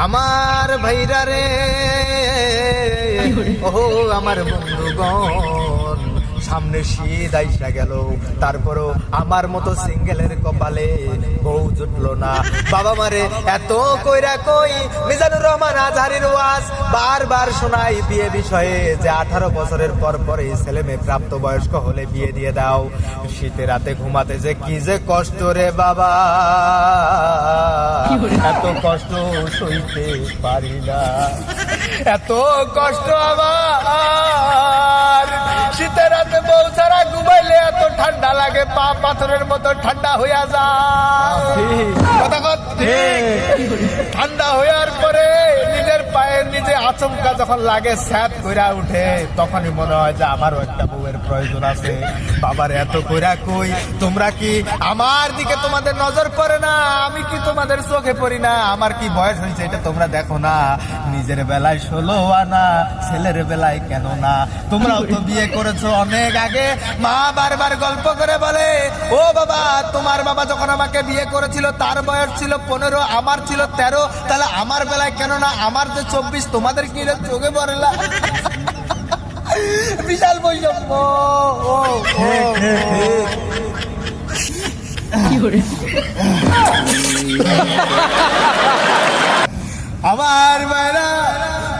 আমার ভাইরা রে, ও আমার বন্ধুগণ, সামনে শীত আইসা গেল, তারপরও আমার মতো সিঙ্গেলের কপালে বউ জুটলো না। বাবা মারে এত কইরা কই, মিজানুর রহমান আজহারীর ওয়াজ বারবার শোনাই বিয়ে বিষয়ে, যে 18 বছরের পর পরে ছেলে মেয়ে প্রাপ্ত বয়স্ক হলে বিয়ে দিয়ে দাও। শীতে রাতে ঘুমাতে যে কি যে কষ্ট রে বাবা, এত কষ্ট সইতে পারি না, এত কষ্ট আমার। শীতের রাতে বউ ছাড়া ঘুমাইলে এত ঠান্ডা লাগে, পা পাথরের মতো ঠান্ডা হইয়া যায়। কথা কর ঠিক। ঠান্ডা হইয়ার পরে নিজের পায়ে নিজে আচমকা যখন লাগে, স্যাত কইরা উঠে, তখনই মনে হয় যে আমারও একটা বউয়ের প্রয়োজন আছে। বাবার এত কইরা কই, তোমরা কি আমার দিকে তোমাদের নজর পড়ে না? আমি কি তোমাদের চোখে পড়ি না? আমার কি বয়স হয়েছে এটা তোমরা দেখো না? নিজের বেলায় 16 আনা, ছেলের বেলায় কেন না? তোমরাও তো বিয়ে করেছো অনেক আগে। মা বারবার গল্প করে বলে, ও বাবা, তোমার বাবা যখন আমাকে বিয়ে করেছিল তার বয়স ছিল 15, আমার ছিল 13, তাহলে আমার বেলায় কেন না? আমার যে 24, তোমাদের কি চোখে পড়ে না? বিশাল বৈষম্য। আমার ভাইরা,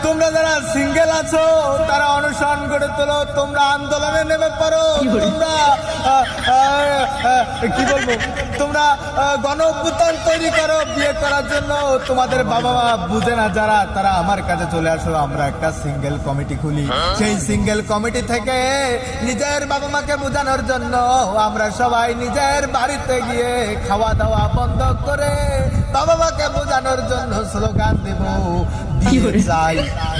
তোমরা যারা সিঙ্গেল আছো তারা অনুসরণ করে তোলো, তোমরা আন্দোলনে নেমে পড়ো, তোমরা কি বলবো, তোমরা গণ অভ্যুত্থান তৈরি করো বিয়ে করার জন্য। তোমাদের বাবা মা বুঝে না যারা, তারা আমার কাছে চলে আসো, আমরা একটা সিঙ্গেল কমিটি খুলি। সেই সিঙ্গেল কমিটি থেকে নিজের বাবা মাকে বোঝানোর জন্য আমরা সবাই নিজের বাড়িতে গিয়ে খাওয়া দাওয়া বন্ধ করে বাবা মাকে বোঝানোর জন্য স্লোগান দেব, বিয়ে চাই,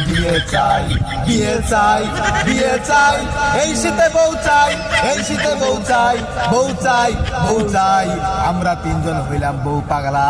বিয়ে চাই, বিয়ে চাই, বিয়ে চাই, এই শীতে বউ চাই, এই শীতে বউ চাই, বউ চাই, বউ চাই। আমরা 3 জন হইলাম বউ পাগলা।